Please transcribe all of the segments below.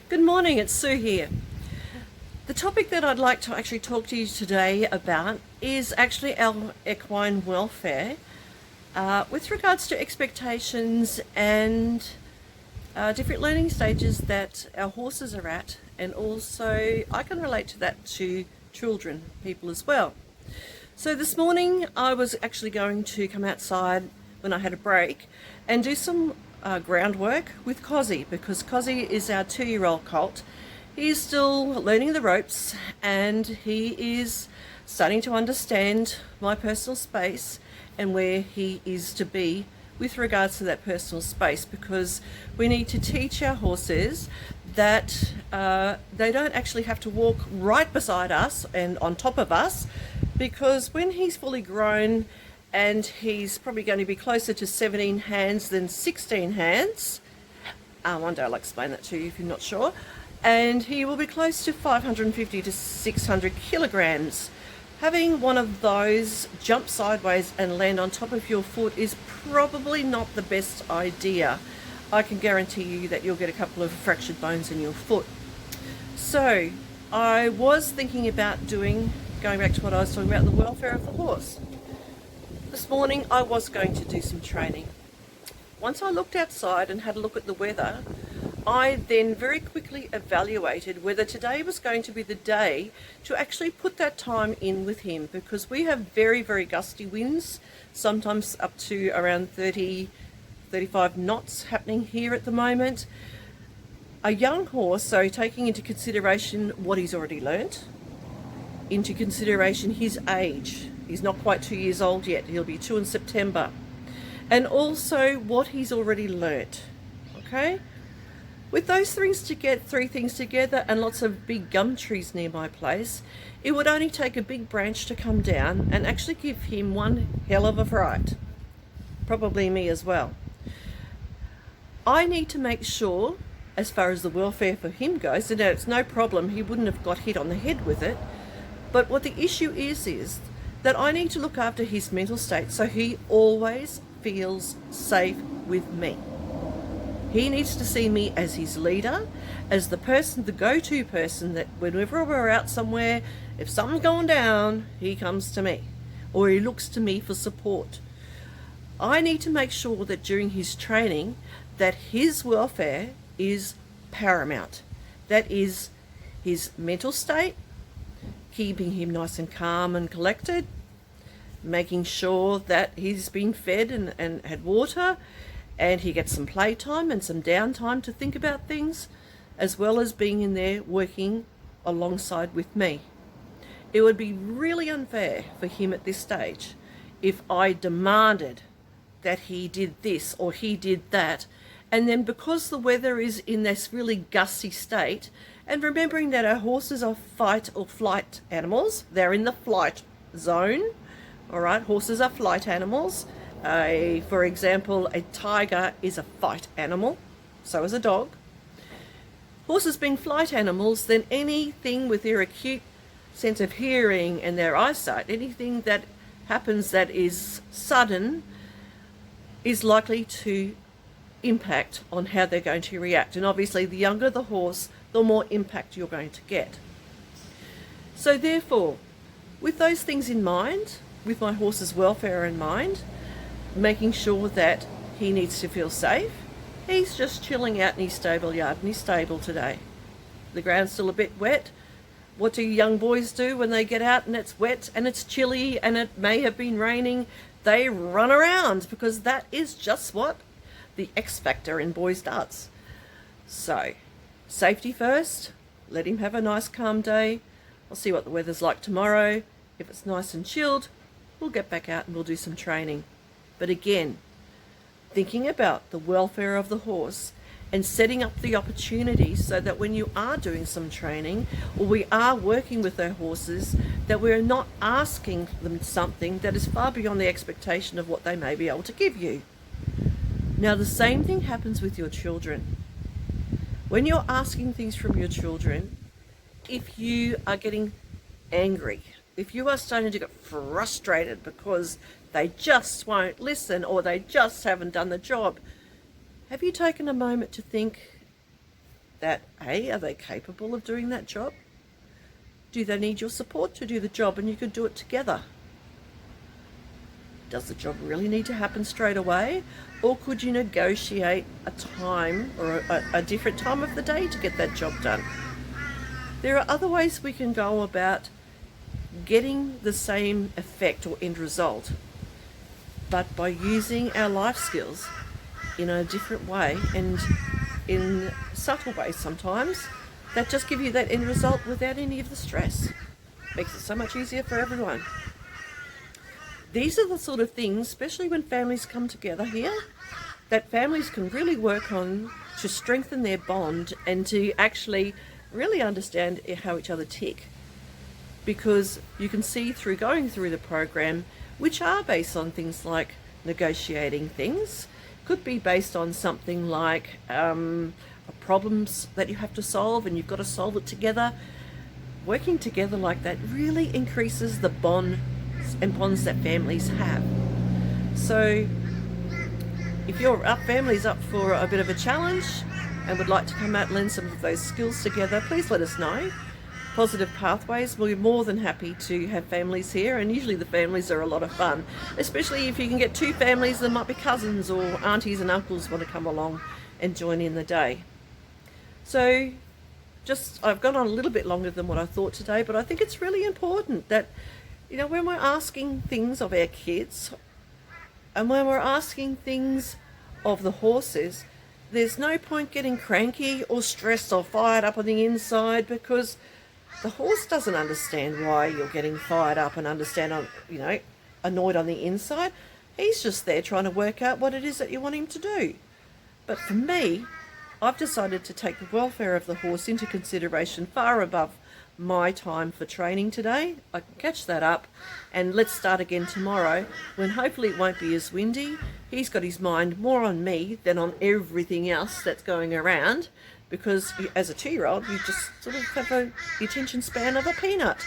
Good morning, it's Sue here. The topic that I'd like to actually talk to you today about is actually our equine welfare with regards to expectations and different learning stages that our horses are at, and also I can relate to that to children, people as well. So this morning I was actually going to come outside when I had a break and do some groundwork with Cozzy, because Cozzy is our 2-year-old colt. He's still learning the ropes and he is starting to understand my personal space and where he is to be with regards to that personal space, because we need to teach our horses that they don't actually have to walk right beside us and on top of us, because when he's fully grown and he's probably going to be closer to 17 hands than 16 hands, one day I'll explain that to you if you're not sure, and he will be close to 550 to 600 kilograms. Having one of those jump sideways and land on top of your foot is probably not the best idea. I can guarantee you that you'll get a couple of fractured bones in your foot. So I was thinking about going back to what I was talking about, the welfare of the horse. This morning I was going to do some training. Once I looked outside and had a look at the weather, I then very quickly evaluated whether today was going to be the day to actually put that time in with him, because we have very, very gusty winds, sometimes up to around 30, 35 knots happening here at the moment. A young horse, so taking into consideration what he's already learnt, into consideration his age. He's not quite 2 years old yet, he'll be 2 in September. And also what he's already learnt, okay? With those things to get 3 things together and lots of big gum trees near my place, it would only take a big branch to come down and actually give him one hell of a fright. Probably me as well. I need to make sure, as far as the welfare for him goes, that it's no problem, he wouldn't have got hit on the head with it. But what the issue is that I need to look after his mental state so he always feels safe with me. He needs to see me as his leader, as the person, the go-to person, that whenever we're out somewhere, if something's going down, he comes to me, or he looks to me for support. I need to make sure that during his training that his welfare is paramount. That is his mental state, keeping him nice and calm and collected, making sure that he's been fed and had water, and he gets some playtime and some downtime to think about things, as well as being in there working alongside with me. It would be really unfair for him at this stage if I demanded that he did this or he did that, and then because the weather is in this really gusty state, and remembering that our horses are fight or flight animals, they're in the flight zone, all right, horses are flight animals. For example, a tiger is a fight animal, so is a dog. Horses being flight animals, then anything with their acute sense of hearing and their eyesight, anything that happens that is sudden is likely to impact on how they're going to react. And obviously the younger the horse, the more impact you're going to get. So therefore, with those things in mind, with my horse's welfare in mind, making sure that he needs to feel safe, he's just chilling out in his stable yard, in his stable today. The ground's still a bit wet. What do young boys do when they get out and it's wet and it's chilly and it may have been raining? They run around, because that is just what the X factor in boys does. So, safety first, let him have a nice calm day. I'll see what the weather's like tomorrow. If it's nice and chilled, we'll get back out and we'll do some training. But again, thinking about the welfare of the horse and setting up the opportunity so that when you are doing some training or we are working with our horses, that we're not asking them something that is far beyond the expectation of what they may be able to give you. Now, the same thing happens with your children. When you're asking things from your children, if you are getting angry, if you are starting to get frustrated because they just won't listen or they just haven't done the job, have you taken a moment to think that, A, are they capable of doing that job? Do they need your support to do the job and you could do it together? Does the job really need to happen straight away? Or could you negotiate a time or a different time of the day to get that job done? There are other ways we can go about getting the same effect or end result, but by using our life skills in a different way and in subtle ways sometimes, that just give you that end result without any of the stress. Makes it so much easier for everyone. These are the sort of things, especially when families come together here, that families can really work on to strengthen their bond and to actually really understand how each other tick. Because you can see through going through the program, which are based on things like negotiating things, could be based on something like problems that you have to solve and you've got to solve it together. Working together like that really increases the bonds that families have. So if your family's up for a bit of a challenge and would like to come out and learn some of those skills together, please let us know. Positive Pathways, we're more than happy to have families here, and usually the families are a lot of fun, especially if you can get two families that might be cousins or aunties and uncles want to come along and join in the day. So I've gone on a little bit longer than what I thought today, but I think it's really important that, you know, when we're asking things of our kids and when we're asking things of the horses, there's no point getting cranky or stressed or fired up on the inside, because the horse doesn't understand why you're getting fired up and annoyed on the inside. He's just there trying to work out what it is that you want him to do. But for me, I've decided to take the welfare of the horse into consideration far above my time for training today. I can catch that up, and let's start again tomorrow when hopefully it won't be as windy. He's got his mind more on me than on everything else that's going around, because as a 2-year-old you just sort of have the attention span of a peanut.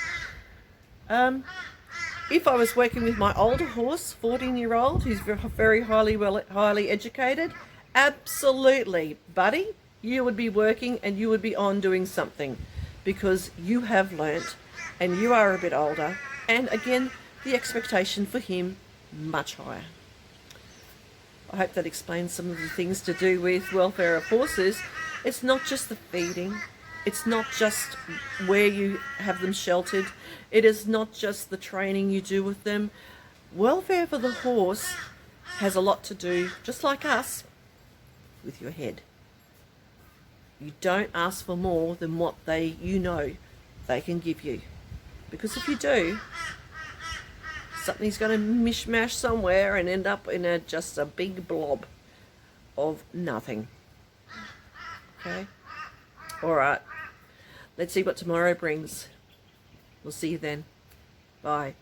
If I was working with my older horse, 14-year-old, who's very highly educated, absolutely, buddy, you would be working and you would be on doing something, because you have learnt and you are a bit older, and again, the expectation for him much higher. I hope that explains some of the things to do with welfare of horses. It's not just the feeding, it's not just where you have them sheltered, it is not just the training you do with them. Welfare for the horse has a lot to do, just like us, with your head. You don't ask for more than what they can give you. Because if you do, something's going to mishmash somewhere and end up in just a big blob of nothing. Okay? Alright. Let's see what tomorrow brings. We'll see you then. Bye.